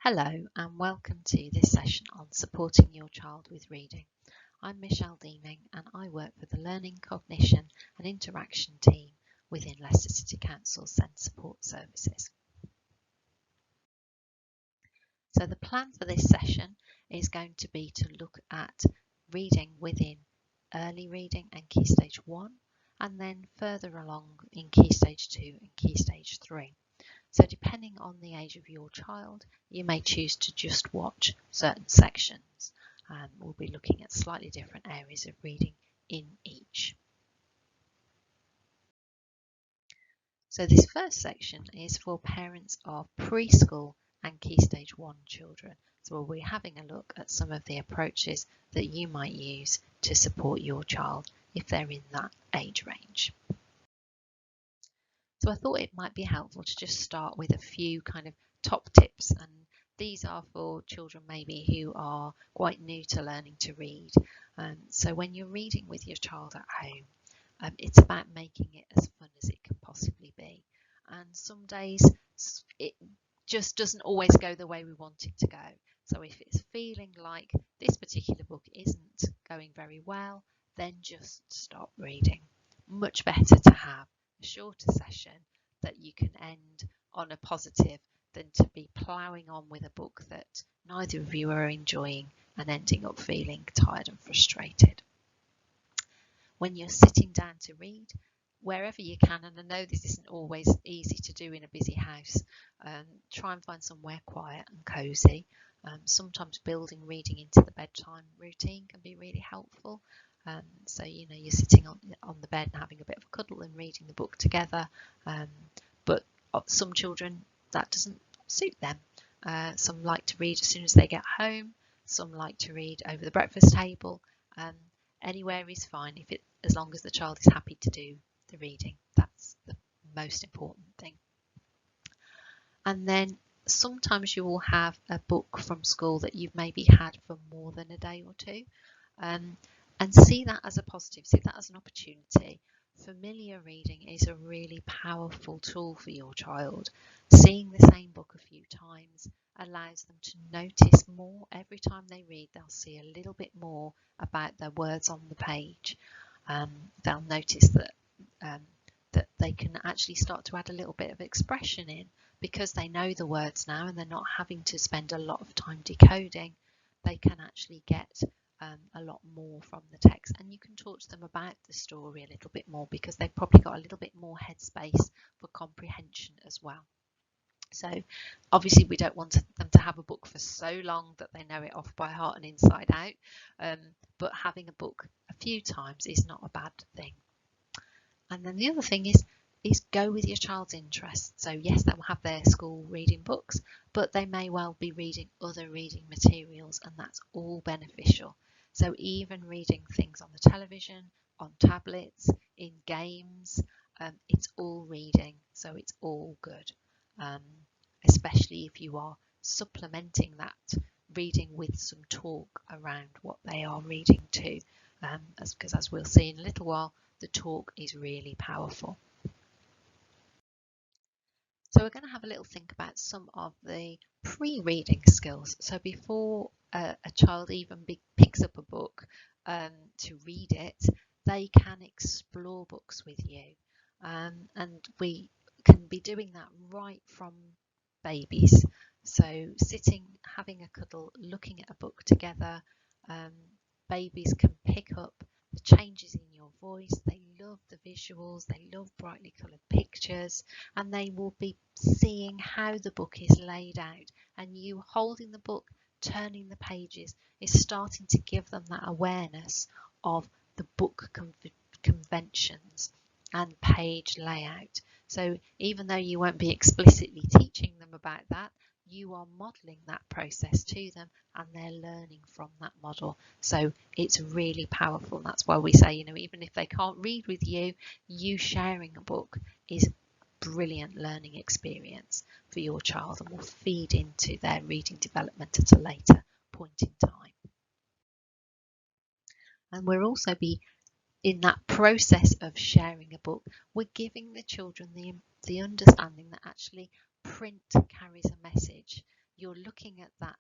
Hello and welcome to this session on supporting your child with reading. I'm Michelle Deming and I work for the Learning, Cognition and Interaction team within Leicester City Council's SEND Support Services. So the plan for this session is going to be to look at reading within early reading and Key Stage 1 and then further along in Key Stage 2 and Key Stage 3. So depending on the age of your child, you may choose to just watch certain sections. We'll be looking at slightly different areas of reading in each. So this first section is for parents of preschool and Key Stage 1 children. So we'll be having a look at some of the approaches that you might use to support your child if they're in that age range. So I thought it might be helpful to just start with a few kind of top tips, and these are for children maybe who are quite new to learning to read. So when you're reading with your child at home, it's about making it as fun as it can possibly be. And some days it just doesn't always go the way we want it to go. So if it's feeling like this particular book isn't going very well, then just stop reading. Much better to have a shorter session that you can end on a positive than to be ploughing on with a book that neither of you are enjoying and ending up feeling tired and frustrated. When you're sitting down to read, wherever you can, and I know this isn't always easy to do in a busy house, try and find somewhere quiet and cosy. Sometimes building reading into the bedtime routine can be really helpful. So you're sitting on the bed and having a bit of a cuddle and reading the book together, but some children that doesn't suit them. Some like to read as soon as they get home, some like to read over the breakfast table. Anywhere is fine as long as the child is happy to do the reading. That's the most important thing. And then sometimes you will have a book from school that you've maybe had for more than a day or two. And see that as a positive, see that as an opportunity. Familiar reading is a really powerful tool for your child. Seeing the same book a few times allows them to notice more. Every time they read, they'll see a little bit more about the words on the page. They'll notice that they can actually start to add a little bit of expression in because they know the words now and they're not having to spend a lot of time decoding. They can actually get a lot more from the text, and you can talk to them about the story a little bit more because they've probably got a little bit more headspace for comprehension as well. So obviously we don't want them to have a book for so long that they know it off by heart and inside out, but having a book a few times is not a bad thing. And then the other thing is go with your child's interests. So yes, they will have their school reading books, but they may well be reading other reading materials, and that's all beneficial. So even reading things on the television, on tablets, in games, it's all reading, so it's all good. Especially if you are supplementing that reading with some talk around what they are reading too, because as we'll see in a little while, the talk is really powerful. So we're going to have a little think about some of the pre-reading skills. So before a child even picks up a book to read it, they can explore books with you. And we can be doing that right from babies. So sitting, having a cuddle, looking at a book together. Babies can pick up the changes in your voice. They love the visuals, they love brightly coloured pictures, and they will be seeing how the book is laid out, and you holding the book, turning the pages is starting to give them that awareness of the book conventions and page layout. So even though you won't be explicitly teaching them about that, you are modelling that process to them and they're learning from that model. So it's really powerful. That's why we say, even if they can't read with you, you sharing a book is a brilliant learning experience for your child and will feed into their reading development at a later point in time. And we'll also be in that process of sharing a book, we're giving the children the understanding that actually print carries a message. you're looking at that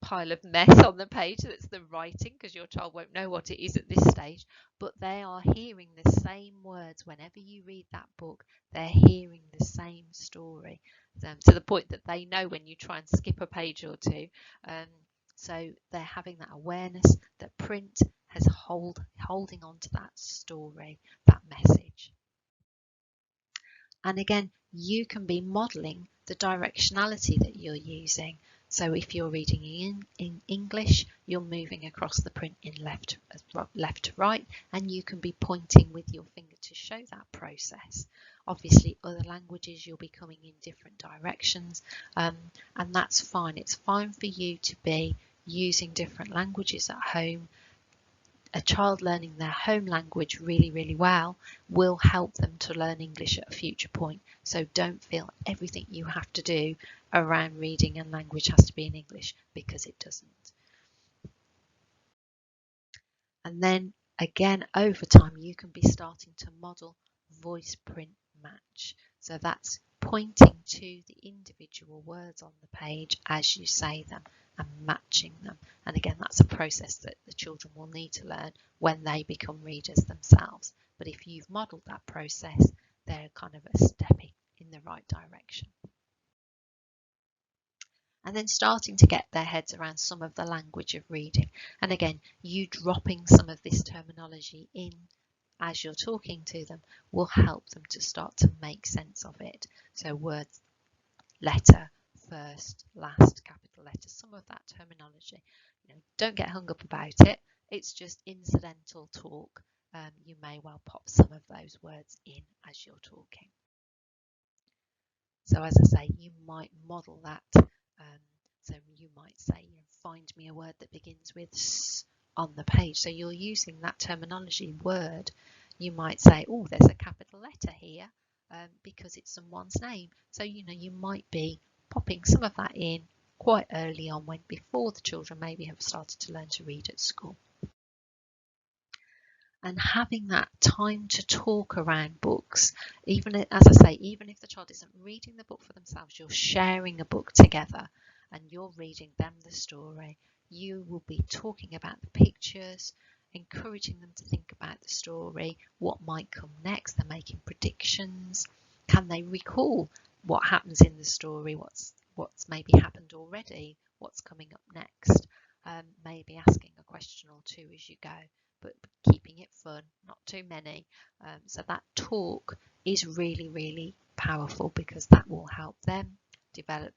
pile of mess on the page that's the writing, because your child won't know what it is at this stage, but they are hearing the same words whenever you read that book. They're hearing the same story, to the point that they know when you try and skip a page or two. So they're having that awareness that print has holding on to that story, that message. And again, you can be modelling the directionality that you're using. So if you're reading in English, you're moving across the print in left to right, and you can be pointing with your finger to show that process. Obviously, other languages, you'll be coming in different directions, and that's fine. It's fine for you to be using different languages at home. A child learning their home language really, really well will help them to learn English at a future point. So don't feel everything you have to do around reading and language has to be in English, because it doesn't. And then again, over time, you can be starting to model voice print match. So that's pointing to the individual words on the page as you say them and matching them. And again, that's a process that the children will need to learn when they become readers themselves. But if you've modelled that process, they're kind of a step in the right direction. And then starting to get their heads around some of the language of reading. And again, you dropping some of this terminology in as you're talking to them will help them to start to make sense of it. So words, letter, first, last, capital letter, some of that terminology. Don't get hung up about it. It's just incidental talk. You may well pop some of those words in as you're talking. So as I say, you might model that. So you might say, find me a word that begins with S on the page. So you're using that terminology word. You might say, oh, there's a capital letter here because it's someone's name. So, you might be popping some of that in quite early on, before the children maybe have started to learn to read at school. And having that time to talk around books, even as I say, even if the child isn't reading the book for themselves, you're sharing a book together and you're reading them the story. You will be talking about the pictures, encouraging them to think about the story, what might come next. They're making predictions. Can they recall what happens in the story? What's maybe happened already? What's coming up next? Maybe asking a question or two as you go, but keeping it fun, not too many. So that talk is really, really powerful, because that will help them develop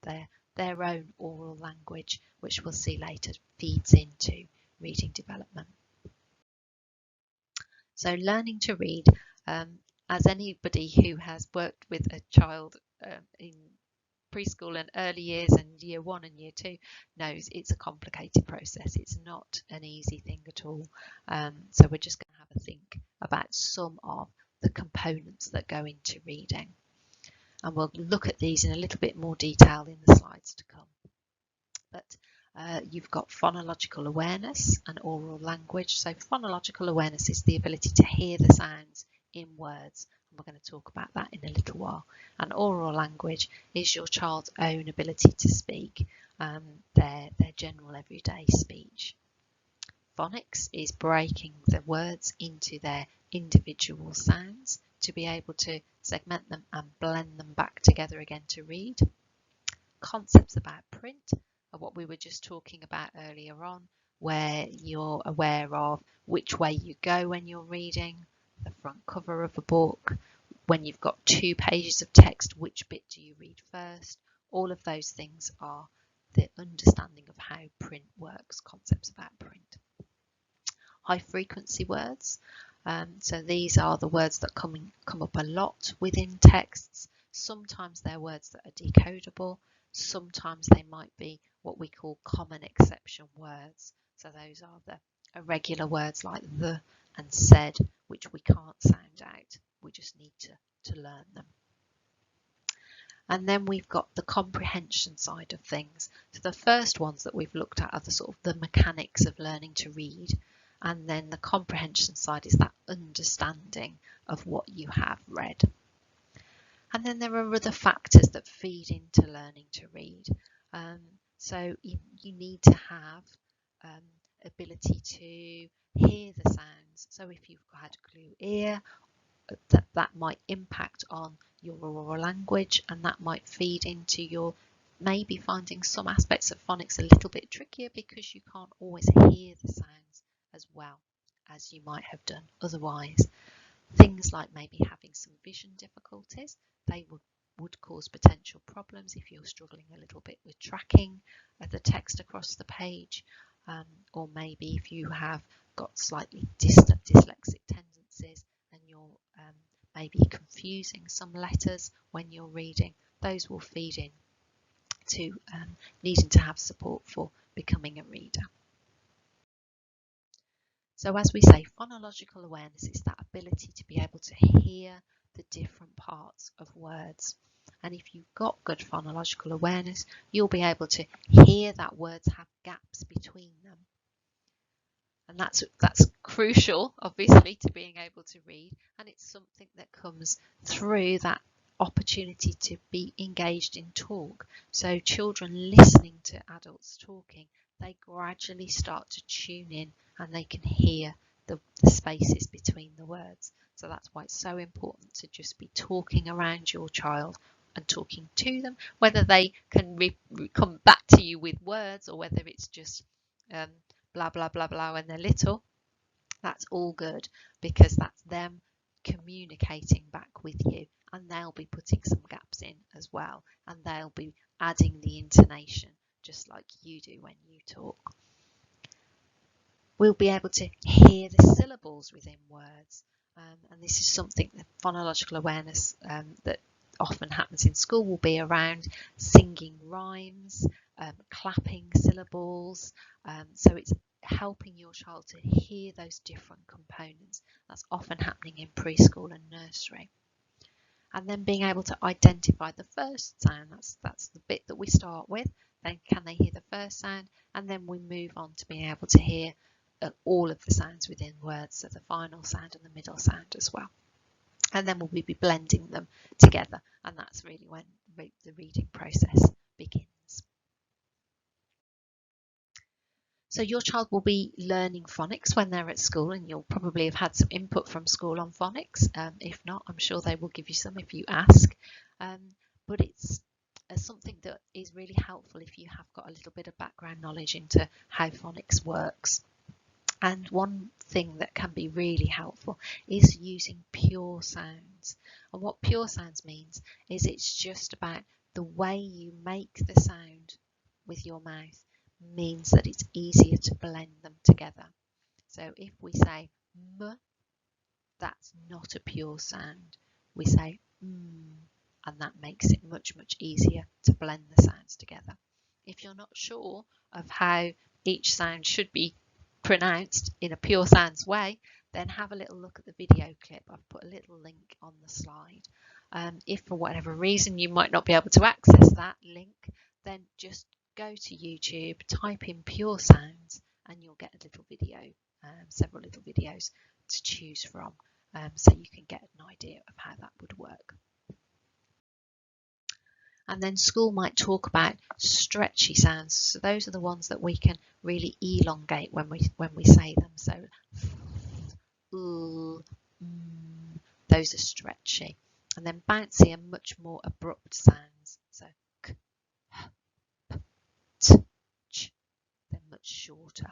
their own oral language, which we'll see later feeds into reading development. So learning to read, as anybody who has worked with a child in preschool and early years and year 1 and year 2 knows, it's a complicated process. It's not an easy thing at all. So we're just going to have a think about some of the components that go into reading. And we'll look at these in a little bit more detail in the slides to come. But you've got phonological awareness and oral language. So phonological awareness is the ability to hear the sounds in words. We're going to talk about that in a little while. And oral language is your child's own ability to speak, their general everyday speech. Phonics is breaking the words into their individual sounds to be able to segment them and blend them back together again to read. Concepts about print are what we were just talking about earlier on, where you're aware of which way you go when you're reading, the front cover of a book, when you've got 2 pages of text, which bit do you read first? All of those things are the understanding of how print works, concepts about print. High frequency words. So these are the words that come up a lot within texts. Sometimes they're words that are decodable. Sometimes they might be what we call common exception words. So those are the irregular words like the and said, which we can't sound out. We just need to learn them. And then we've got the comprehension side of things. So the first ones that we've looked at are the sort of the mechanics of learning to read. And then the comprehension side is that understanding of what you have read. And then there are other factors that feed into learning to read. So you need to have ability to hear the sounds. So if you've had a glue ear, that might impact on your oral language, and that might feed into your maybe finding some aspects of phonics a little bit trickier because you can't always hear the sounds as well as you might have done otherwise. Things like maybe having some vision difficulties, they would cause potential problems if you're struggling a little bit with tracking the text across the page, or maybe if you have got slightly dyslexic tendencies and you're maybe confusing some letters when you're reading, those will feed in to needing to have support for becoming a reader. So as we say, phonological awareness is that ability to be able to hear the different parts of words. And if you've got good phonological awareness, you'll be able to hear that words have gaps between them. And that's crucial, obviously, to being able to read. And it's something that comes through that opportunity to be engaged in talk. So children listening to adults talking, they gradually start to tune in and they can hear the spaces between the words. So that's why it's so important to just be talking around your child and talking to them, whether they can come back to you with words or whether it's just blah, blah, blah, blah when they're little. That's all good because that's them communicating back with you, and they'll be putting some gaps in as well, and they'll be adding the intonation just like you do when you talk. We'll be able to hear the syllables within words, and this is something that phonological awareness that often happens in school will be around singing rhymes, clapping syllables, so it's helping your child to hear those different components. That's often happening in preschool and nursery. And then being able to identify the first sound, that's the bit that we start with. Then can they hear the first sound? And then we move on to being able to hear all of the sounds within words, so the final sound and the middle sound as well. And then we'll be blending them together, and that's really when the reading process begins. So your child will be learning phonics when they're at school, and you'll probably have had some input from school on phonics. If not, I'm sure they will give you some if you ask. But it's something that is really helpful if you have got a little bit of background knowledge into how phonics works. And one thing that can be really helpful is using pure sounds. And what pure sounds means is it's just about the way you make the sound with your mouth means that it's easier to blend them together. So if we say m, that's not a pure sound. We say and that makes it much easier to blend the sounds together. If you're not sure of how each sound should be pronounced in a pure sounds way, then have a little look at the video clip. I've put a little link on the slide. If for whatever reason you might not be able to access that link, then just go to YouTube, type in pure sounds, and you'll get a little video, several little videos to choose from, so you can get an idea of how that would work. And then school might talk about stretchy sounds. So those are the ones that we can really elongate when we say them. So those are stretchy. And then bouncy are much more abrupt sounds. So k, h, p, t, ch. They're much shorter.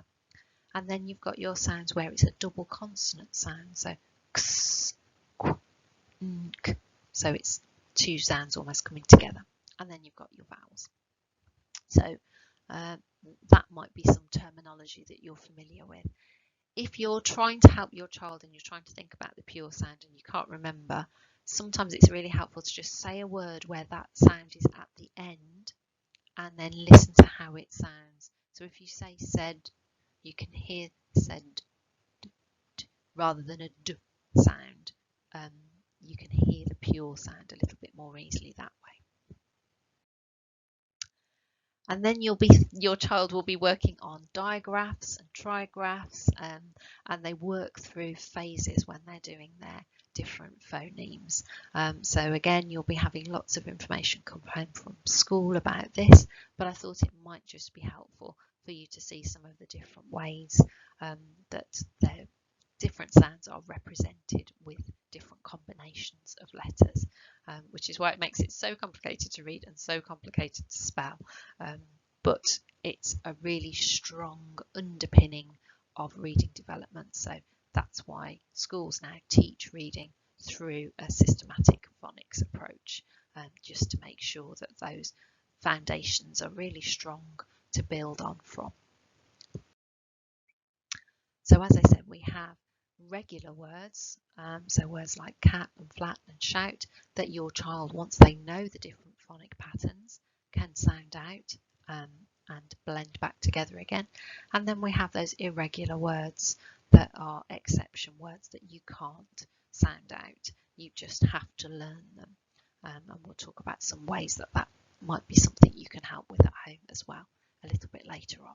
And then you've got your sounds where it's a double consonant sound. So ks, qu, k. So it's two sounds almost coming together. And then you've got your vowels. So that might be some terminology that you're familiar with. If you're trying to help your child and you're trying to think about the pure sound and you can't remember, sometimes it's really helpful to just say a word where that sound is at the end and then listen to how it sounds. So if you say said, you can hear said rather than a d sound. You can hear the pure sound a little bit more easily that way. And then your child will be working on digraphs and trigraphs, and they work through phases when they're doing their different phonemes. So again, you'll be having lots of information come home from school about this, but I thought it might just be helpful for you to see some of the different ways that the different sounds are represented with different combinations of letters, which is why it makes it so complicated to read and so complicated to spell. But it's a really strong underpinning of reading development. So that's why schools now teach reading through a systematic phonics approach, just to make sure that those foundations are really strong to build on from. So as I said, we have regular words, so words like cat and flat and shout, that your child, once they know the different phonic patterns, can sound out and blend back together again. And then we have those irregular words that are exception words that you can't sound out. You just have to learn them. And we'll talk about some ways that that might be something you can help with at home as well a little bit later on.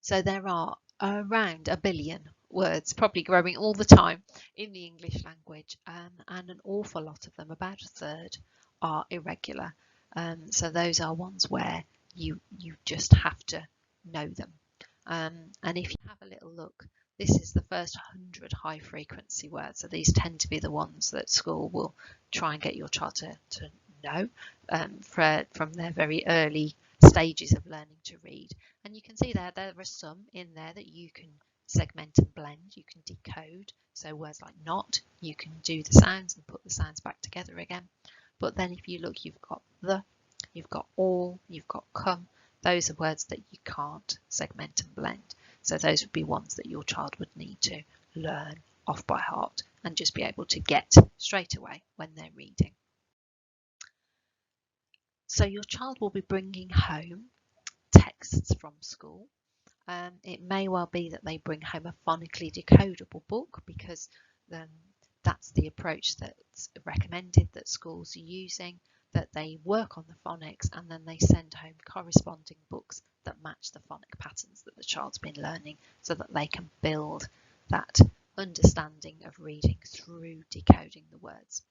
So there are around 1 billion words, probably growing all the time in the English language, and an awful lot of them, about a third, are irregular. So those are ones where you just have to know them. And if you have a little look, this is the first 100 high frequency words. So these tend to be the ones that school will try and get your child to know from their very early stages of learning to read. And you can see there are some in there that you can segment and blend, you can decode. So words like not, you can do the sounds and put the sounds back together again. But then if you look, you've got the, you've got all, you've got come. Those are words that you can't segment and blend. So those would be ones that your child would need to learn off by heart and just be able to get straight away when they're reading. So your child will be bringing home texts from school. It may well be that they bring home a phonically decodable book, because that's the approach that's recommended that schools are using, that they work on the phonics and then they send home corresponding books that match the phonic patterns that the child's been learning, so that they can build that understanding of reading through decoding the words.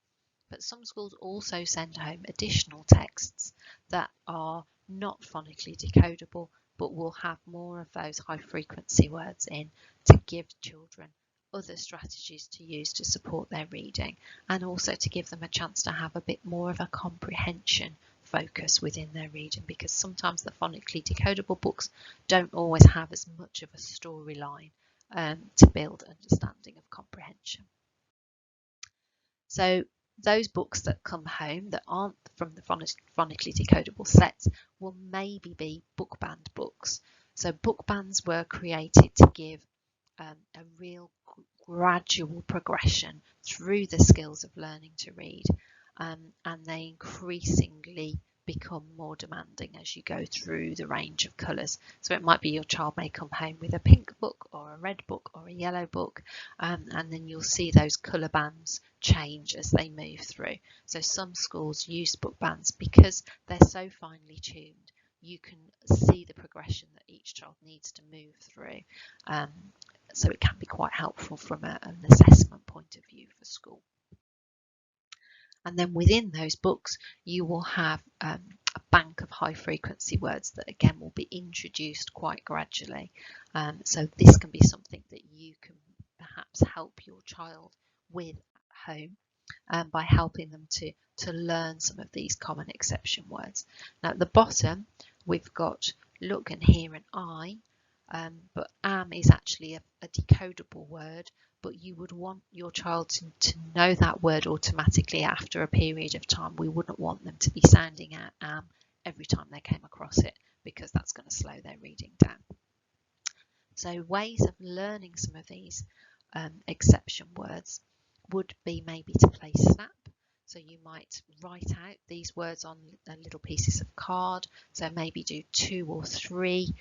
But some schools also send home additional texts that are not phonically decodable, but will have more of those high frequency words in to give children other strategies to use to support their reading, and also to give them a chance to have a bit more of a comprehension focus within their reading, because sometimes the phonically decodable books don't always have as much of a storyline to build understanding of comprehension. So those books that come home that aren't from the phonically decodable sets will maybe be book band books. So book bands were created to give a real gradual progression through the skills of learning to read, and they increasingly become more demanding as you go through the range of colours. So it might be your child may come home with a pink book or a red book or a yellow book, and then you'll see those colour bands change as they move through. So some schools use book bands because they're so finely tuned. You can see the progression that each child needs to move through. So it can be quite helpful from an assessment point of view for school. And then within those books, you will have a bank of high frequency words that again will be introduced quite gradually. So this can be something that you can perhaps help your child with at home, by helping them to learn some of these common exception words. Now at the bottom, we've got look and hear and eye, but am is actually a decodable word, but you would want your child to know that word automatically after a period of time. We wouldn't want them to be sounding out am every time they came across it, because that's going to slow their reading down. So ways of learning some of these exception words would be maybe to play snap. So you might write out these words on little pieces of card. So maybe do 2 or 3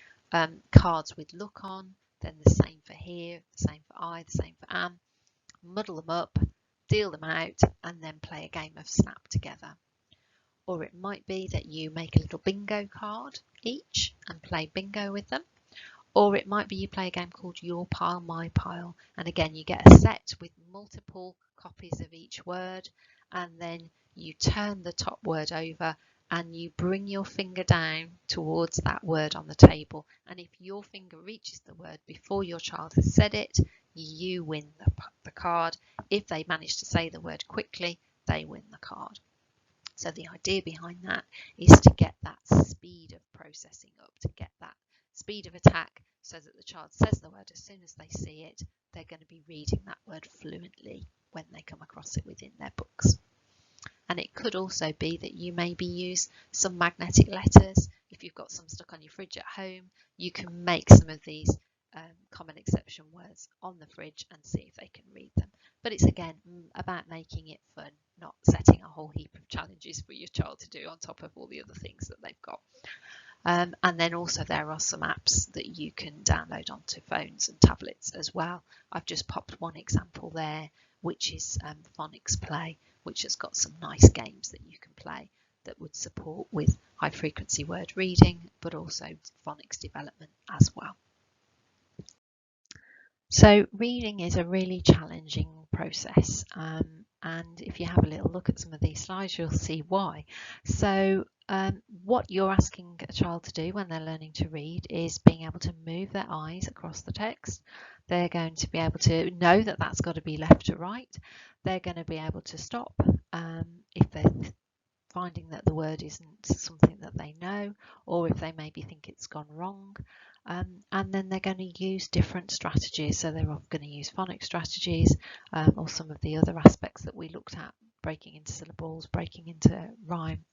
cards with look on, then the same for hear, the same for eye, the same for am. Muddle them up, deal them out, and then play a game of snap together. Or it might be that you make a little bingo card each and play bingo with them. Or it might be you play a game called Your Pile, My Pile. And again, you get a set with multiple copies of each word. And then you turn the top word over and you bring your finger down towards that word on the table. And if your finger reaches the word before your child has said it, you win the card. If they manage to say the word quickly, they win the card. So the idea behind that is to get that speed of processing up, to get that speed of attack so that the child says the word as soon as they see it, they're going to be reading that word fluently when they come across it within their books. And it could also be that you maybe use some magnetic letters. If you've got some stuck on your fridge at home, you can make some of these common exception words on the fridge and see if they can read them. But it's again about making it fun, not setting a whole heap of challenges for your child to do on top of all the other things that they've got. And then also there are some apps that you can download onto phones and tablets as well. I've just popped one example there, which is Phonics Play, which has got some nice games that you can play that would support with high frequency word reading, but also phonics development as well. So reading is a really challenging process, and if you have a little look at some of these slides, you'll see why. So what you're asking a child to do when they're learning to read is being able to move their eyes across the text. They're going to be able to know that that's got to be left to right. They're going to be able to stop if they're finding that the word isn't something that they know, or if they maybe think it's gone wrong. And then they're going to use different strategies. So they're often going to use phonics strategies or some of the other aspects that we looked at, breaking into syllables, breaking into rhyme,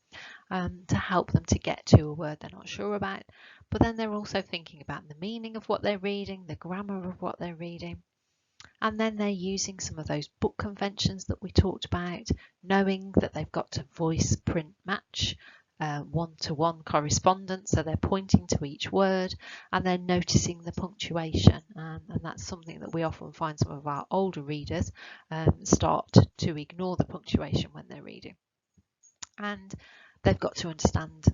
to help them to get to a word they're not sure about. But then they're also thinking about the meaning of what they're reading, the grammar of what they're reading. And then they're using some of those book conventions that we talked about, knowing that they've got to voice, print, match, one-to-one correspondence. So they're pointing to each word and they're noticing the punctuation. And that's something that we often find some of our older readers start to ignore the punctuation when they're reading. And they've got to understand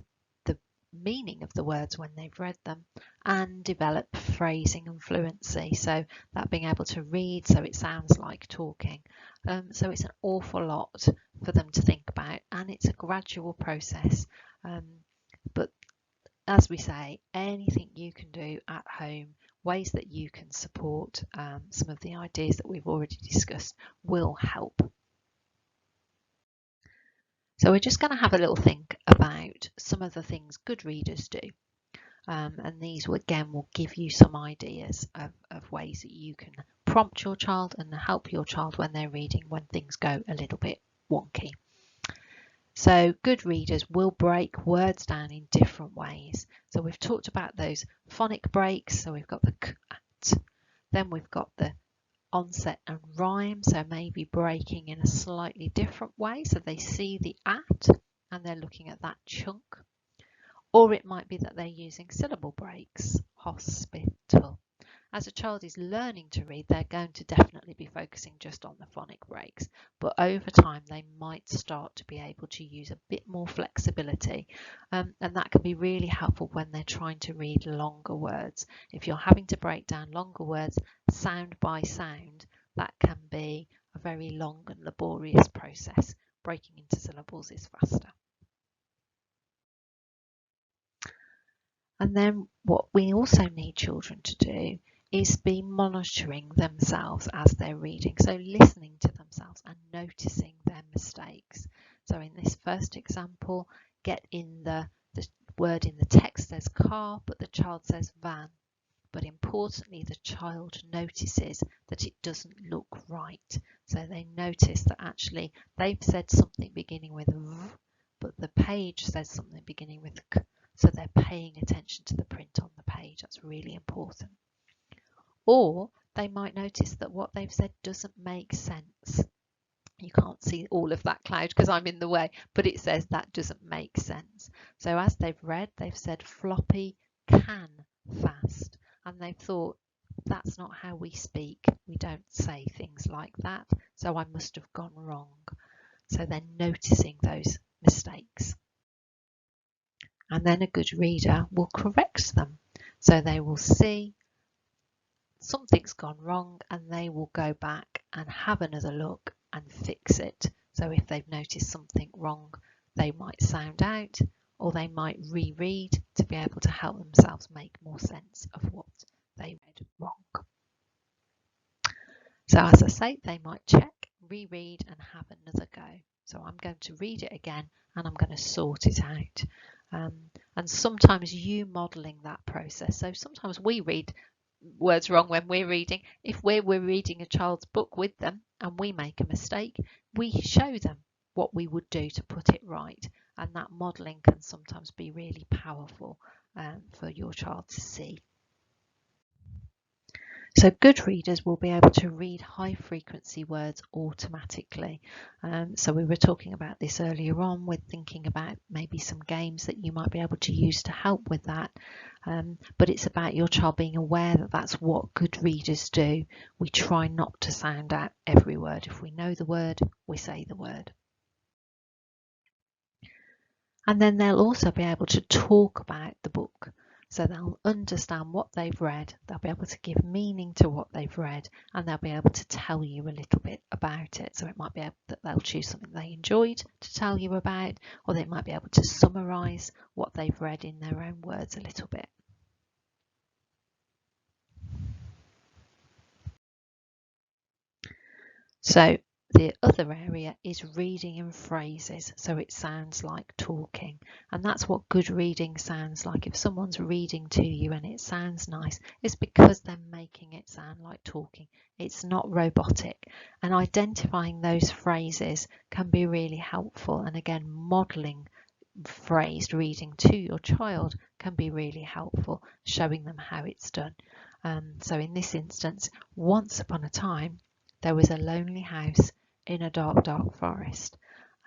the meaning of the words when they've read them and develop phrasing and fluency. So that being able to read so it sounds like talking. So it's an awful lot for them to think about, and it's a gradual process. But as we say, anything you can do at home, ways that you can support some of the ideas that we've already discussed will help. So we're just going to have a little think about some of the things good readers do. And these again will give you some ideas of ways that you can prompt your child and help your child when they're reading when things go a little bit wonky. So good readers will break words down in different ways. So we've talked about those phonic breaks. So we've got the k, at, then we've got the onset and rhyme, so maybe breaking in a slightly different way, so they see the at and they're looking at that chunk. Or it might be that they're using syllable breaks, hospital. As a child is learning to read, they're going to definitely be focusing just on the phonic breaks, but over time they might start to be able to use a bit more flexibility, and that can be really helpful when they're trying to read longer words. If you're having to break down longer words sound by sound, that can be a very long and laborious process. Breaking into syllables is faster. And then what we also need children to do is be monitoring themselves as they're reading. So listening to themselves and noticing their mistakes. So in this first example, get in the word in the text says car, but the child says van. But importantly, the child notices that it doesn't look right. So they notice that actually they've said something beginning with v, but the page says something beginning with k. So they're paying attention to the print on the page. That's really important. Or they might notice that what they've said doesn't make sense. You can't see all of that cloud because I'm in the way, but it says that doesn't make sense. So as they've read, they've said floppy can fast, and they've thought that's not how we speak. We don't say things like that, so I must have gone wrong. So they're noticing those mistakes. And then a good reader will correct them. So they will see something's gone wrong and they will go back and have another look and fix it. So if they've noticed something wrong, they might sound out or they might reread to be able to help themselves make more sense of what they read wrong. So as I say, they might check, reread and have another go. So I'm going to read it again and I'm going to sort it out. And sometimes you modelling that process. So sometimes we read words wrong when we're reading. If we're reading a child's book with them and we make a mistake, we show them what we would do to put it right. And that modelling can sometimes be really powerful for your child to see. So good readers will be able to read high frequency words automatically. So we were talking about this earlier on with thinking about maybe some games that you might be able to use to help with that. But it's about your child being aware that that's what good readers do. We try not to sound out every word. If we know the word, we say the word. And then they'll also be able to talk about the book. So they'll understand what they've read, they'll be able to give meaning to what they've read, and they'll be able to tell you a little bit about it. So it might be that they'll choose something they enjoyed to tell you about, or they might be able to summarise what they've read in their own words a little bit. So the other area is reading in phrases, so it sounds like talking, and that's what good reading sounds like. If someone's reading to you and it sounds nice, it's because they're making it sound like talking. It's not robotic, and identifying those phrases can be really helpful. And again, modelling phrased reading to your child can be really helpful, showing them how it's done. So in this instance, once upon a time, there was a lonely house in a dark, dark forest.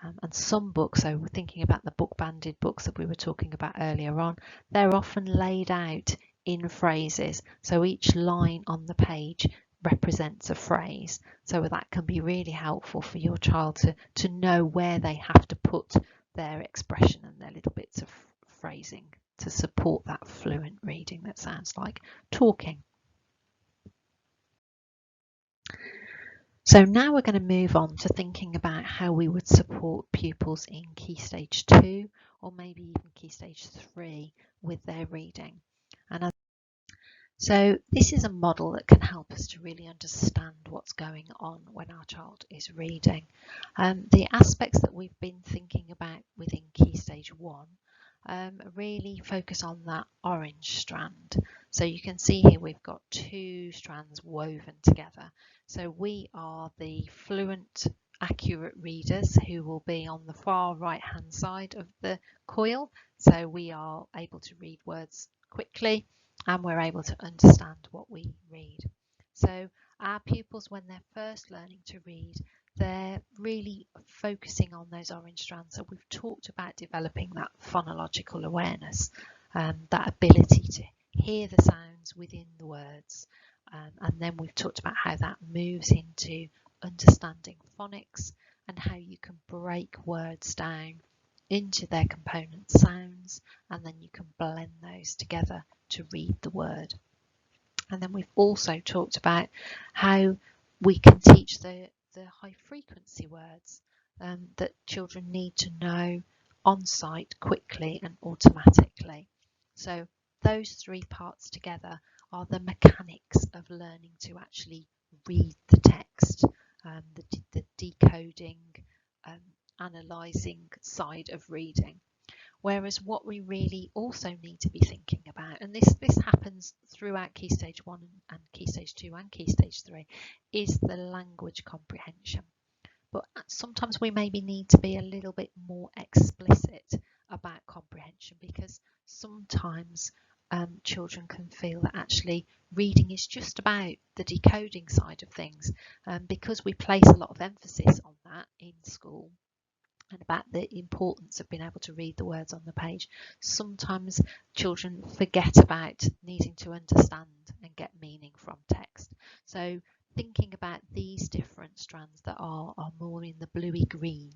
And some books, so we're thinking about the book-banded books that we were talking about earlier on, they're often laid out in phrases. So each line on the page represents a phrase. So that can be really helpful for your child to know where they have to put their expression and their little bits of phrasing to support that fluent reading that sounds like talking. So now we're going to move on to thinking about how we would support pupils in Key Stage 2 or maybe even Key Stage 3 with their reading. So this is a model that can help us to really understand what's going on when our child is reading. The aspects that we've been thinking about within Key Stage 1 really focus on that orange strand. So you can see here we've got two strands woven together. So we are the fluent, accurate readers who will be on the far right hand side of the coil. So we are able to read words quickly and we're able to understand what we read. So our pupils, when they're first learning to read, they're really focusing on those orange strands. So we've talked about developing that phonological awareness, that ability to hear the sounds within the words. And then we've talked about how that moves into understanding phonics and how you can break words down into their component sounds, and then you can blend those together to read the word. And then we've also talked about how we can teach the high frequency words that children need to know on site quickly and automatically. So those three parts together are the mechanics of learning to actually read the text, the decoding, analysing side of reading. Whereas what we really also need to be thinking about, and this happens throughout Key Stage 1 and Key Stage 2 and Key Stage 3, is the language comprehension. But sometimes we maybe need to be a little bit more explicit about comprehension, because sometimes children can feel that actually reading is just about the decoding side of things, because we place a lot of emphasis on that in school and about the importance of being able to read the words on the page. Sometimes children forget about needing to understand and get meaning from text. So thinking about these different strands that are more in the bluey green,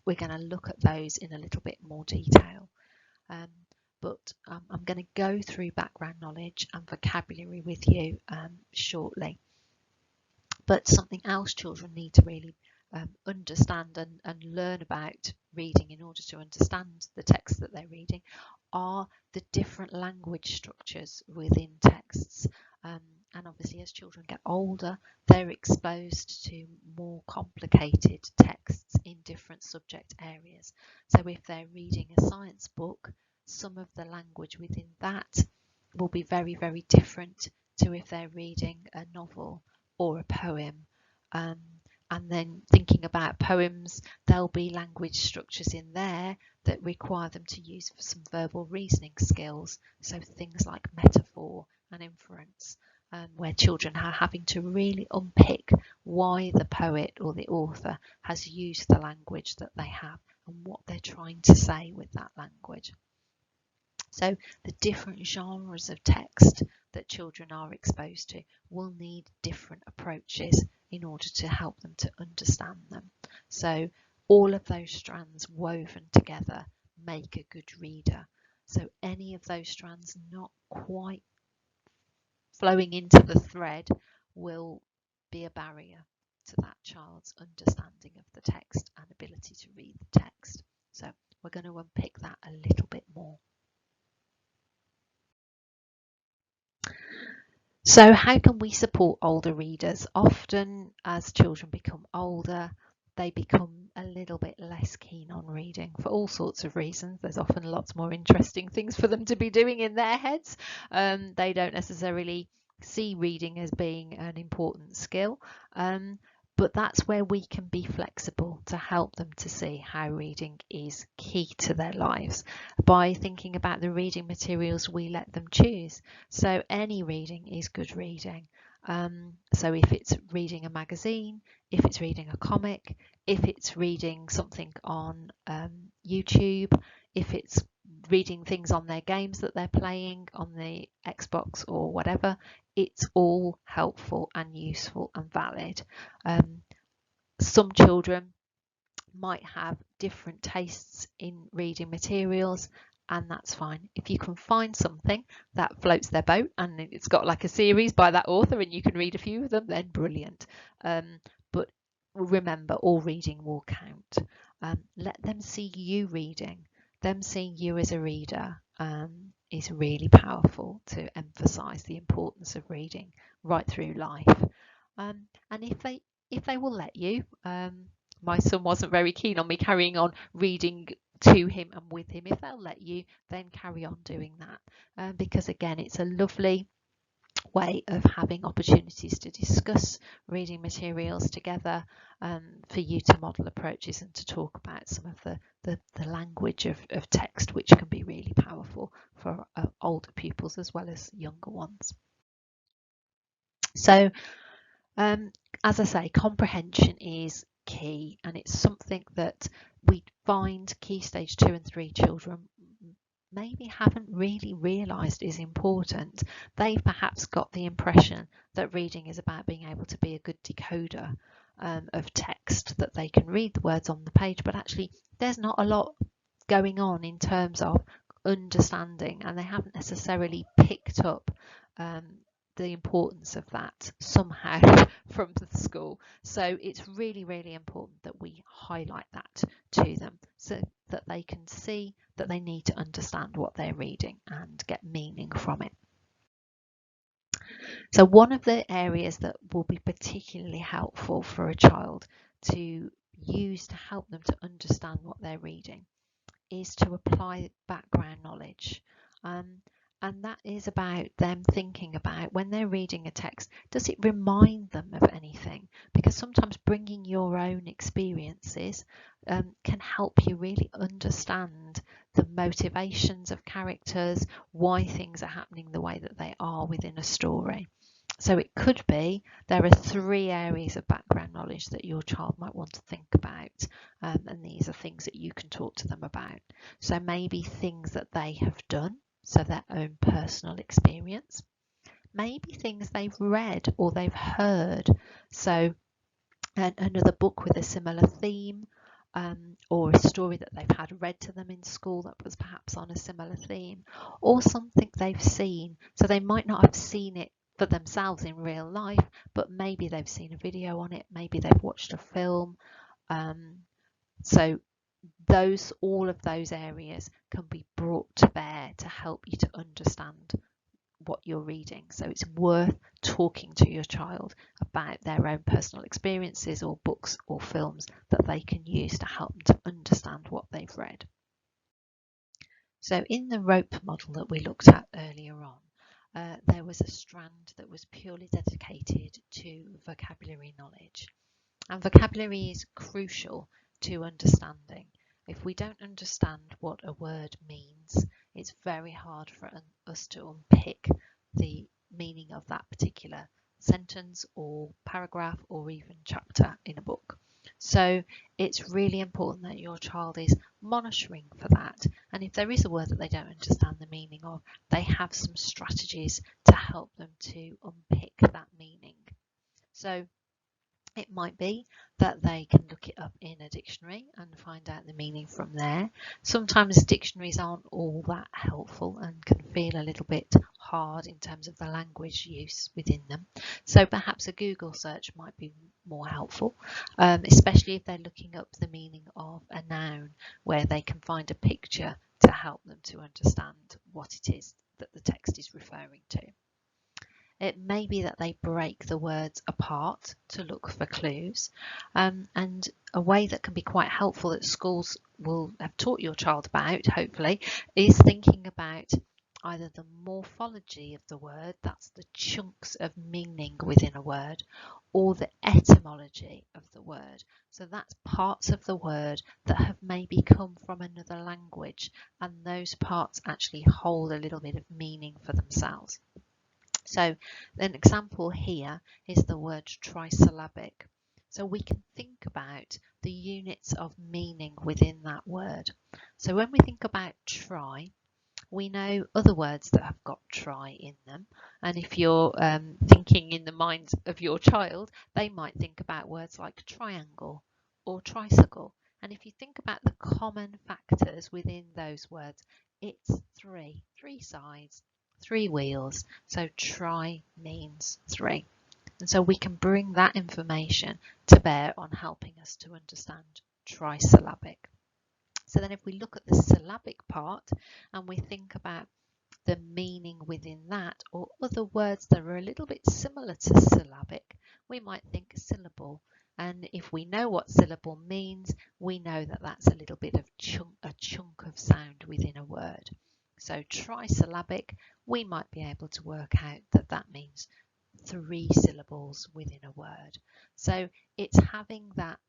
we're going to look at those in a little bit more detail. but I'm going to go through background knowledge and vocabulary with you shortly. But something else children need to really understand and learn about reading in order to understand the text that they're reading are the different language structures within texts. And obviously as children get older, they're exposed to more complicated texts in different subject areas. So if they're reading a science book, some of the language within that will be very, very different to if they're reading a novel or a poem. And then thinking about poems, there'll be language structures in there that require them to use some verbal reasoning skills. So things like metaphor and inference, where children are having to really unpick why the poet or the author has used the language that they have and what they're trying to say with that language. So the different genres of text that children are exposed to will need different approaches in order to help them to understand them. So all of those strands woven together make a good reader. So any of those strands not quite flowing into the thread will be a barrier to that child's understanding of the text and ability to read the text. So we're going to unpick that a little bit more. So how can we support older readers? Often as children become older, they become a little bit less keen on reading for all sorts of reasons. There's often lots more interesting things for them to be doing in their heads. They don't necessarily see reading as being an important skill. But that's where we can be flexible to help them to see how reading is key to their lives by thinking about the reading materials we let them choose. So any reading is good reading. So if it's reading a magazine, if it's reading a comic, if it's reading something on YouTube, if it's reading things on their games that they're playing on the Xbox or whatever, it's all helpful and useful and valid. Some children might have different tastes in reading materials, and that's fine. If you can find something that floats their boat and it's got like a series by that author and you can read a few of them, then brilliant. But remember, all reading will count. Let them see you reading. Them seeing you as a reader is really powerful to emphasize the importance of reading right through life. And if they will let you, my son wasn't very keen on me carrying on reading to him and with him. If they'll let you, then carry on doing that, because again, it's a lovely way of having opportunities to discuss reading materials together, for you to model approaches and to talk about some of the language of text, which can be really powerful for older pupils as well as younger ones. So as I say, comprehension is key, and it's something that we find Key Stage 2 and 3 children maybe haven't really realised is important. They've perhaps got the impression that reading is about being able to be a good decoder of text, that they can read the words on the page, but actually there's not a lot going on in terms of understanding, and they haven't necessarily picked up the importance of that somehow from the school. So it's really, really important that we highlight that to them so that they can see that they need to understand what they're reading and get meaning from it. So one of the areas that will be particularly helpful for a child to use to help them to understand what they're reading is to apply background knowledge. And that is about them thinking about when they're reading a text, does it remind them of anything? Because sometimes bringing your own experiences can help you really understand the motivations of characters, why things are happening the way that they are within a story. So it could be there are 3 areas of background knowledge that your child might want to think about, and these are things that you can talk to them about. So maybe things that they have done, so their own personal experience, maybe things they've read or they've heard, so another book with a similar theme, or a story that they've had read to them in school that was perhaps on a similar theme, or something they've seen. So they might not have seen it for themselves in real life, but maybe they've seen a video on it, maybe they've watched a film. So all of those areas can be brought to bear to help you to understand what you're reading. So it's worth talking to your child about their own personal experiences or books or films that they can use to help them to understand what they've read. So in the rope model that we looked at earlier on, there was a strand that was purely dedicated to vocabulary knowledge. And vocabulary is crucial to understanding. If we don't understand what a word means, it's very hard for us to unpick the meaning of that particular sentence or paragraph or even chapter in a book. So it's really important that your child is monitoring for that. And if there is a word that they don't understand the meaning of, they have some strategies to help them to unpick that meaning. So it might be that they can look it up in a dictionary and find out the meaning from there. Sometimes dictionaries aren't all that helpful and can feel a little bit hard in terms of the language use within them. So perhaps a Google search might be more helpful, especially if they're looking up the meaning of a noun where they can find a picture to help them to understand what it is that the text is referring to. It may be that they break the words apart to look for clues, and a way that can be quite helpful that schools will have taught your child about, hopefully, is thinking about either the morphology of the word, that's the chunks of meaning within a word, or the etymology of the word. So that's parts of the word that have maybe come from another language, and those parts actually hold a little bit of meaning for themselves. So an example here is the word trisyllabic. So we can think about the units of meaning within that word. So when we think about try, we know other words that have got try in them. And if you're thinking in the mind of your child, they might think about words like triangle or tricycle. And if you think about the common factors within those words, it's three sides, 3 wheels. So try means 3. And so we can bring that information to bear on helping us to understand trisyllabic. So then if we look at the syllabic part and we think about the meaning within that, or other words that are a little bit similar to syllabic, we might think syllable. And if we know what syllable means, we know that that's a little bit of a chunk of sound within a word. So trisyllabic, we might be able to work out that that means 3 syllables within a word. So it's having that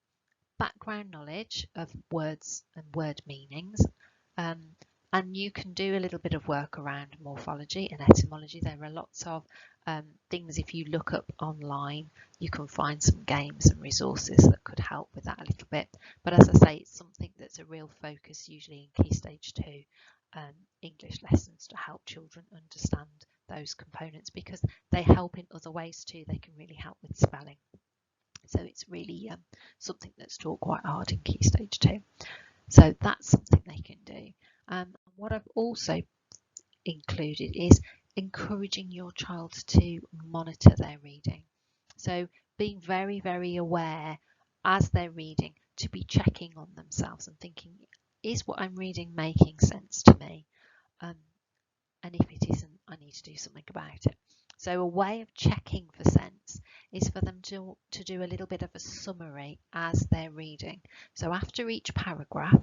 background knowledge of words and word meanings, and you can do a little bit of work around morphology and etymology. There are lots of things, if you look up online, you can find some games and resources that could help with that a little bit. But as I say, it's something that's a real focus usually in Key Stage 2 English lessons to help children understand those components, because they help in other ways too. They can really help with spelling. So it's really something that's taught quite hard in Key Stage 2. So that's something they can do. What I've also included is encouraging your child to monitor their reading. So being very, very aware as they're reading to be checking on themselves and thinking, is what I'm reading making sense to me? And if it isn't, I need to do something about it. So a way of checking for sense is for them to do a little bit of a summary as they're reading. So after each paragraph,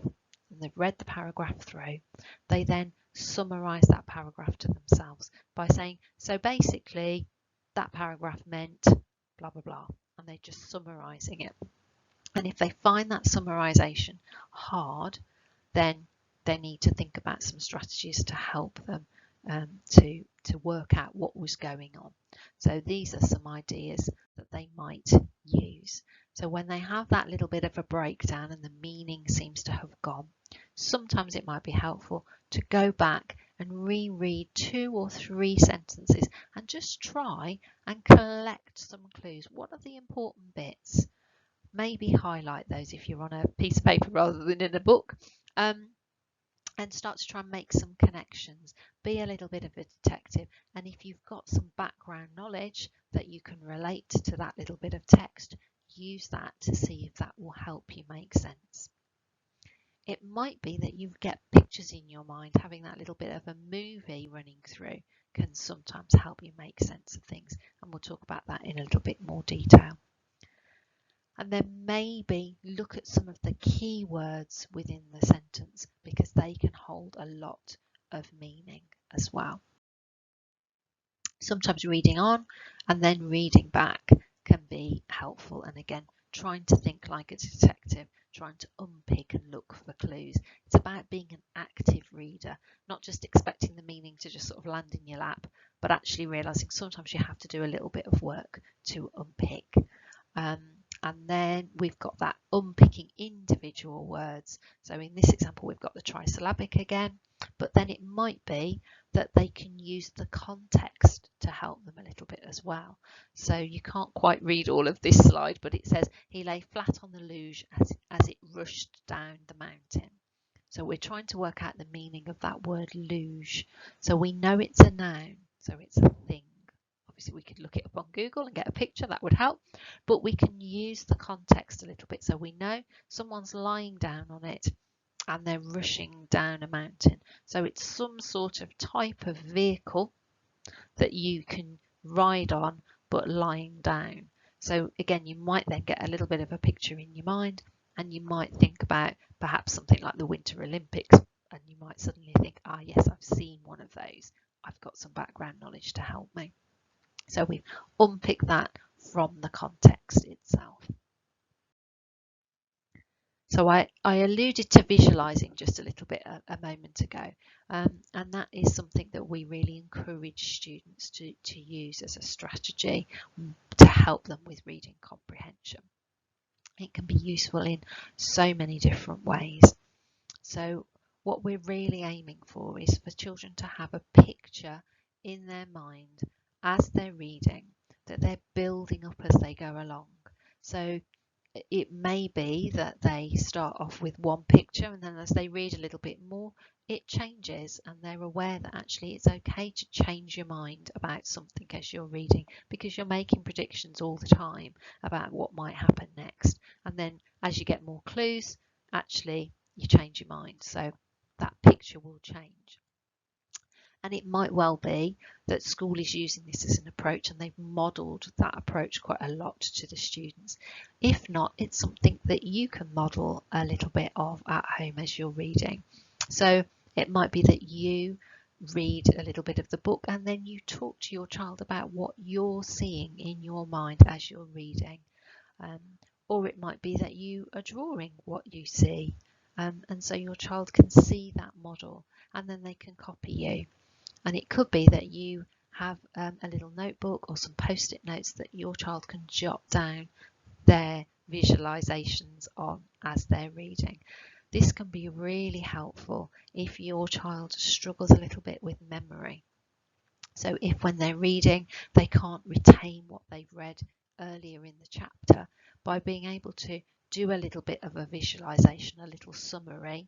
and they've read the paragraph through, they then summarise that paragraph to themselves by saying, so basically that paragraph meant blah, blah, blah, and they're just summarising it. And if they find that summarisation hard, then they need to think about some strategies to help them to work out what was going on. So these are some ideas that they might use. So when they have that little bit of a breakdown and the meaning seems to have gone, sometimes it might be helpful to go back and reread 2 or 3 sentences and just try and collect some clues. What are the important bits? maybe highlight those if you're on a piece of paper rather than in a book, and start to try and make some connections. Be a little bit of a detective, and if you've got some background knowledge that you can relate to that little bit of text, use that to see if that will help you make sense. It might be that you get pictures in your mind. Having that little bit of a movie running through can sometimes help you make sense of things, and we'll talk about that in a little bit more detail. And then maybe look at some of the key words within the sentence, because they can hold a lot of meaning as well. Sometimes reading on and then reading back can be helpful, and again, trying to think like a detective, trying to unpick and look for clues. It's about being an active reader, not just expecting the meaning to just sort of land in your lap, but actually realizing sometimes you have to do a little bit of work to unpick. And then we've got that unpicking individual words. So in this example, we've got the trisyllabic again, but then it might be that they can use the context to help them a little bit as well. So you can't quite read all of this slide, but it says he lay flat on the luge as it rushed down the mountain. So we're trying to work out the meaning of that word luge. So we know it's a noun, so it's a thing. Obviously, we could look it up on Google and get a picture, that would help, but we can use the context a little bit. So we know someone's lying down on it and they're rushing down a mountain. So it's some sort of type of vehicle that you can ride on, but lying down. So again, you might then get a little bit of a picture in your mind, and you might think about perhaps something like the Winter Olympics, and you might suddenly think, ah, yes, I've seen one of those. I've got some background knowledge to help me. So we've unpicked that from the context itself. So I alluded to visualizing just a little bit a moment ago, and that is something that we really encourage students to use as a strategy to help them with reading comprehension. It can be useful in so many different ways. So what we're really aiming for is for children to have a picture in their mind as they're reading that they're building up as they go along. So it may be that they start off with one picture, and then as they read a little bit more, it changes, and they're aware that actually it's okay to change your mind about something as you're reading, because you're making predictions all the time about what might happen next. And then as you get more clues, actually you change your mind. So that picture will change. And it might well be that school is using this as an approach, and they've modelled that approach quite a lot to the students. If not, it's something that you can model a little bit of at home as you're reading. So it might be that you read a little bit of the book and then you talk to your child about what you're seeing in your mind as you're reading. Or it might be that you are drawing what you see, and so your child can see that model and then they can copy you. And it could be that you have a little notebook or some post-it notes that your child can jot down their visualizations on as they're reading. This can be really helpful if your child struggles a little bit with memory. So if when they're reading they can't retain what they've read earlier in the chapter, by being able to do a little bit of a visualization, a little summary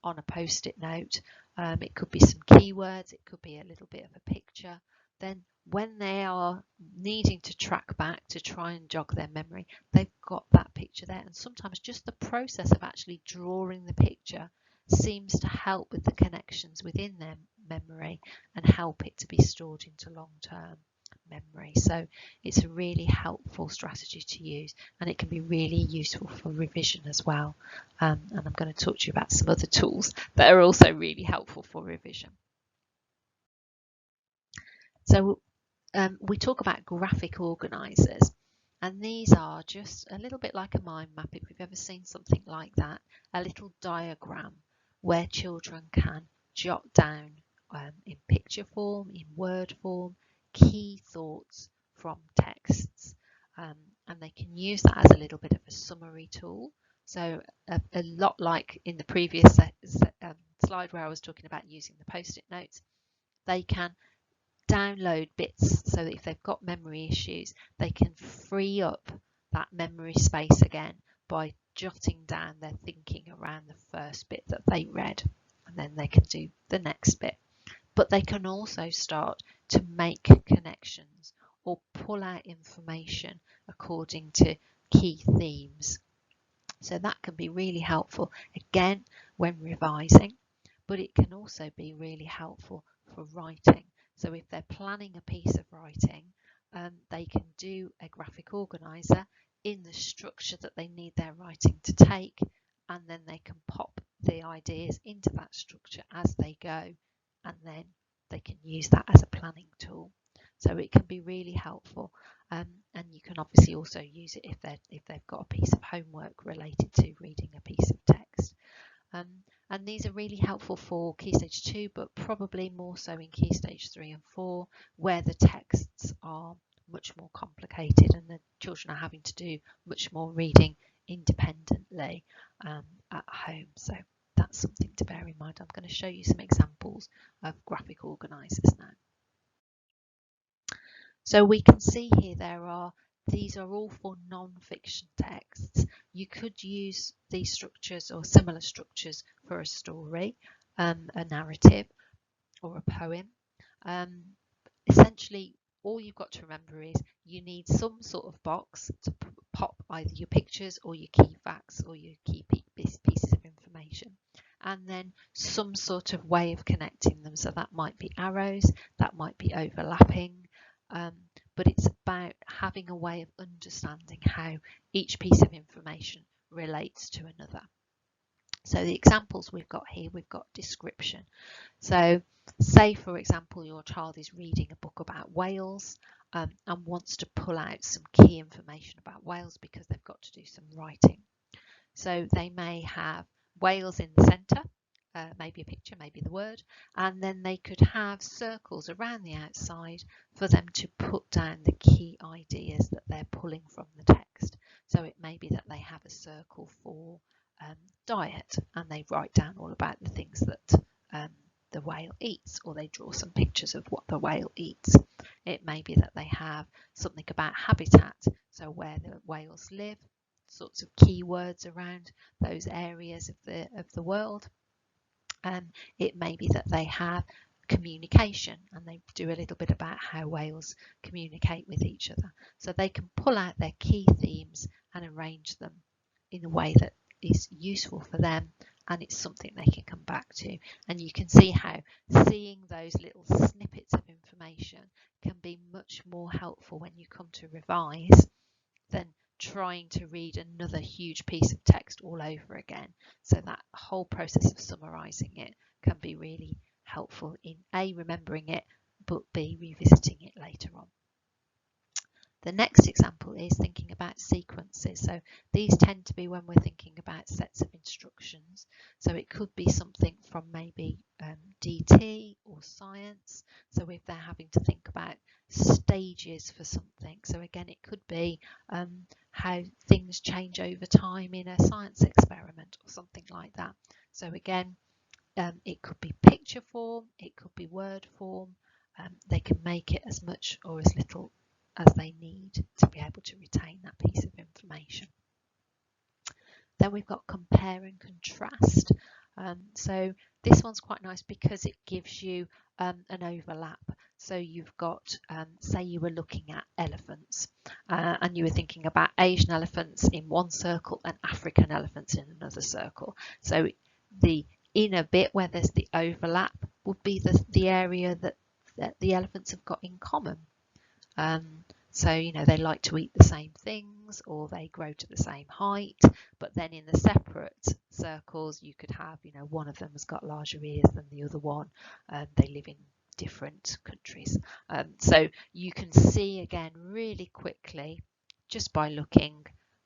on a post-it note, it could be some keywords, it could be a little bit of a picture, then when they are needing to track back to try and jog their memory, they've got that picture there. And sometimes just the process of actually drawing the picture seems to help with the connections within their memory and help it to be stored into long-term memory. So it's a really helpful strategy to use, and it can be really useful for revision as well. And I'm going to talk to you about some other tools that are also really helpful for revision. So we talk about graphic organisers, and these are just a little bit like a mind map, if you've ever seen something like that, a little diagram where children can jot down in picture form, in word form, key thoughts from texts, and they can use that as a little bit of a summary tool. So a lot like in the previous slide where I was talking about using the post-it notes, they can download bits so that if they've got memory issues, they can free up that memory space again by jotting down their thinking around the first bit that they read, and then they can do the next bit. But they can also start to make connections or pull out information according to key themes. So that can be really helpful, again, when revising, but it can also be really helpful for writing. So if they're planning a piece of writing, they can do a graphic organizer in the structure that they need their writing to take, and then they can pop the ideas into that structure as they go, and then they can use that as a planning tool. So it can be really helpful, and you can obviously also use it if they've got a piece of homework related to reading a piece of text. And these are really helpful for Key Stage 2, but probably more so in Key Stage 3 and 4, where the texts are much more complicated and the children are having to do much more reading independently at home. So that's something to bear in mind. I'm going to show you some examples of graphic organisers now. So we can see here these are all for non-fiction texts. You could use these structures or similar structures for a story, a narrative, or a poem. Essentially, all you've got to remember is you need some sort of box to pop either your pictures or your key facts or your key pieces of information, and then some sort of way of connecting them. So that might be arrows, that might be overlapping, but it's about having a way of understanding how each piece of information relates to another. So the examples we've got here, we've got description. So say, for example, your child is reading a book about whales and wants to pull out some key information about whales because they've got to do some writing. So they may have whales in the centre, maybe a picture, maybe the word, and then they could have circles around the outside for them to put down the key ideas that they're pulling from the text. So it may be that they have a circle for diet, and they write down all about the things that the whale eats, or they draw some pictures of what the whale eats. It may be that they have something about habitat, so where the whales live, sorts of keywords around those areas of the world. It may be that they have communication, and they do a little bit about how whales communicate with each other. So they can pull out their key themes and arrange them in a way that is useful for them, and it's something they can come back to. And you can see how seeing those little snippets of information can be much more helpful when you come to revise than trying to read another huge piece of text all over again. So that whole process of summarising it can be really helpful in A, remembering it, but B, revisiting it later on. The next example is thinking about sequences. So these tend to be when we're thinking about sets of instructions. So it could be something from maybe DT or science. So if they're having to think about stages for something. So again, it could be how things change over time in a science experiment or something like that. So again, it could be picture form, it could be word form. They can make it as much or as little as they need to be able to retain that piece of information. Then we've got compare and contrast. So this one's quite nice because it gives you an overlap. So you've got, say you were looking at elephants and you were thinking about Asian elephants in one circle and African elephants in another circle. So the inner bit where there's the overlap would be the area that the elephants have got in common. So, you know, they like to eat the same things, or they grow to the same height, but then in the separate circles you could have, you know, one of them has got larger ears than the other one, they live in different countries. So you can see again really quickly, just by looking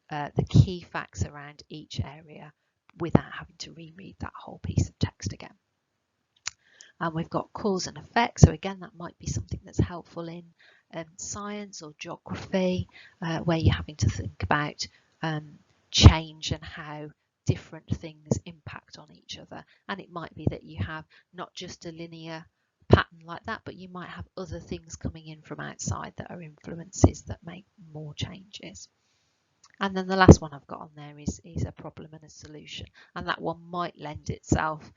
the key facts around each area without having to reread that whole piece of text again. And we've got cause and effect. So again, that might be something that's helpful in science or geography, where you're having to think about change and how different things impact on each other. And it might be that you have not just a linear pattern like that, but you might have other things coming in from outside that are influences that make more changes. And then the last one I've got on there is a problem and a solution, and that one might lend itself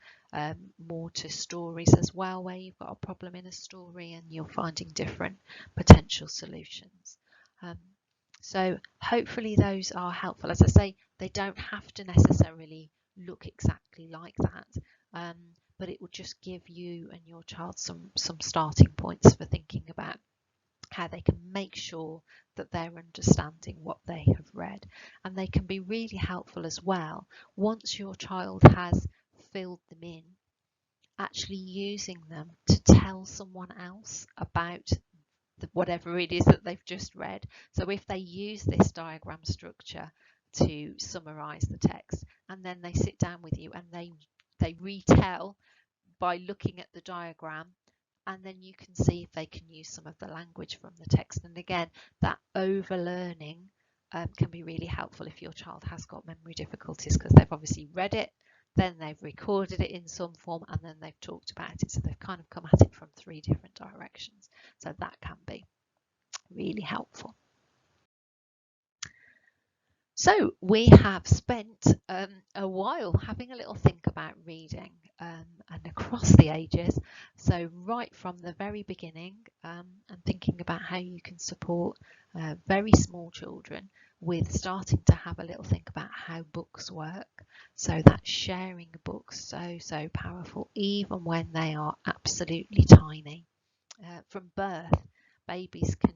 more to stories as well, where you've got a problem in a story and you're finding different potential solutions. So hopefully those are helpful. As I say, they don't have to necessarily look exactly like that, but it will just give you and your child some starting points for thinking about how they can make sure that they're understanding what they have read. And they can be really helpful as well once your child has filled them in, actually using them to tell someone else about whatever it is that they've just read. So if they use this diagram structure to summarize the text, and then they sit down with you and they retell by looking at the diagram, and then you can see if they can use some of the language from the text. And again, that overlearning can be really helpful if your child has got memory difficulties, because they've obviously read it, then they've recorded it in some form, and then they've talked about it. So they've kind of come at it from 3 different directions. So that can be really helpful. So we have spent a while having a little think about reading and across the ages. So right from the very beginning, and thinking about how you can support very small children with starting to have a little think about how books work. So that sharing books, so powerful, even when they are absolutely tiny. From birth, babies can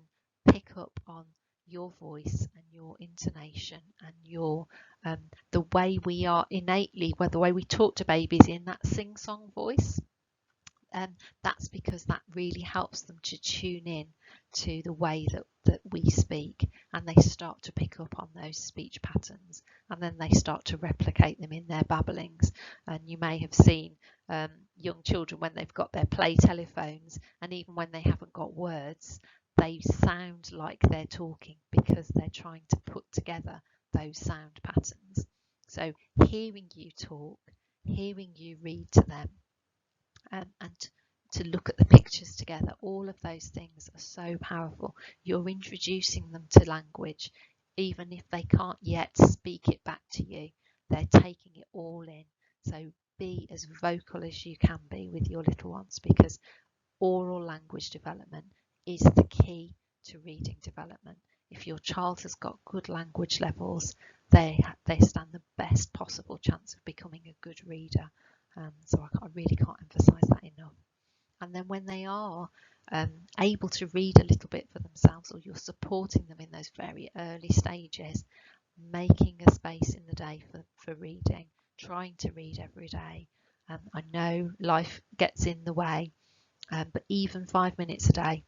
pick up on your voice and your intonation and your the way we are innately, well, the way we talk to babies in that sing-song voice. That's because that really helps them to tune in to the way that we speak, and they start to pick up on those speech patterns, and then they start to replicate them in their babblings. And you may have seen young children when they've got their play telephones, and even when they haven't got words, they sound like they're talking because they're trying to put together those sound patterns. So hearing you talk, hearing you read to them, and to look at the pictures together, all of those things are so powerful. You're introducing them to language, even if they can't yet speak it back to you, they're taking it all in. So be as vocal as you can be with your little ones, because oral language development is the key to reading development. If your child has got good language levels, they stand the best possible chance of becoming a good reader. So I really can't emphasize that enough. And then when they are able to read a little bit for themselves, or you're supporting them in those very early stages, making a space in the day for reading, trying to read every day. I know life gets in the way, but even 5 minutes a day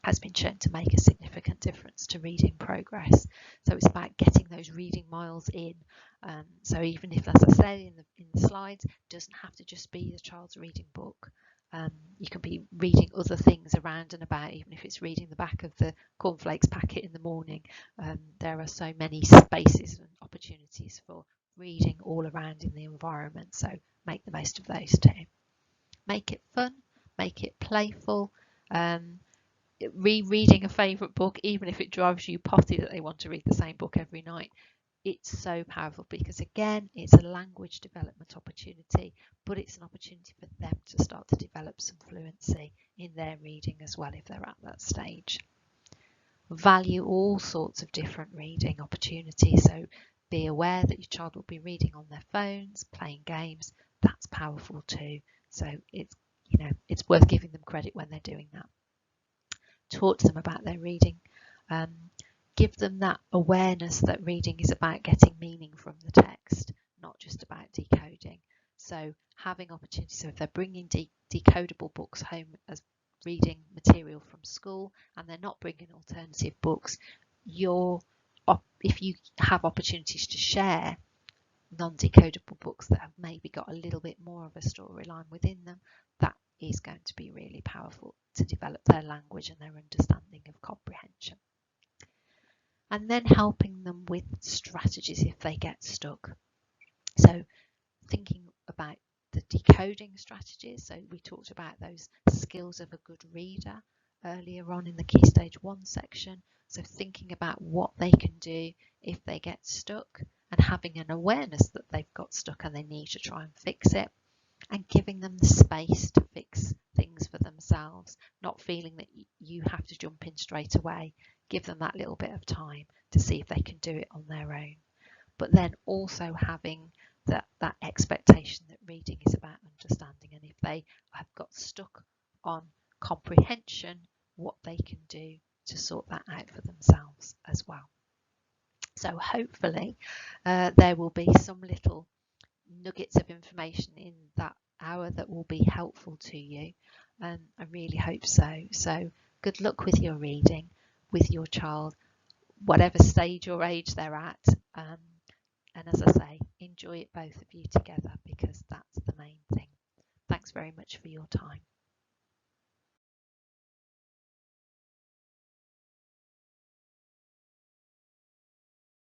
has been shown to make a significant difference to reading progress. So it's about getting those reading miles in. So even if, as I said in the slides, it doesn't have to just be the child's reading book. You can be reading other things around and about, even if it's reading the back of the cornflakes packet in the morning. There are so many spaces and opportunities for reading all around in the environment. So make the most of those too. Make it fun, make it playful. Rereading a favourite book, even if it drives you potty that they want to read the same book every night, it's so powerful, because again, it's a language development opportunity, but it's an opportunity for them to start to develop some fluency in their reading as well if they're at that stage. Value all sorts of different reading opportunities, so be aware that your child will be reading on their phones, playing games. That's powerful too. So it's worth giving them credit when they're doing that. Talk to them about their reading. Give them that awareness that reading is about getting meaning from the text, not just about decoding. So having opportunities, so if they're bringing decodable books home as reading material from school and they're not bringing alternative books, if you have opportunities to share non-decodable books that have maybe got a little bit more of a storyline within them, that is going to be really powerful to develop their language and their understanding of comprehension. And then helping them with strategies if they get stuck. So thinking about the decoding strategies. So we talked about those skills of a good reader. earlier on in the Key Stage 1 section. So thinking about what they can do if they get stuck and having an awareness that they've got stuck and they need to try and fix it, and giving them the space to fix things for themselves, not feeling that you have to jump in straight away. Give them that little bit of time to see if they can do it on their own. But then also having that expectation that reading is about understanding, and if they have got stuck on comprehension, what they can do to sort that out for themselves as well. So hopefully there will be some little nuggets of information in that hour that will be helpful to you. I really hope so. So good luck with your reading with your child, whatever stage or age they're at. And as I say, enjoy it both of you together, because that's the main thing. Thanks very much for your time.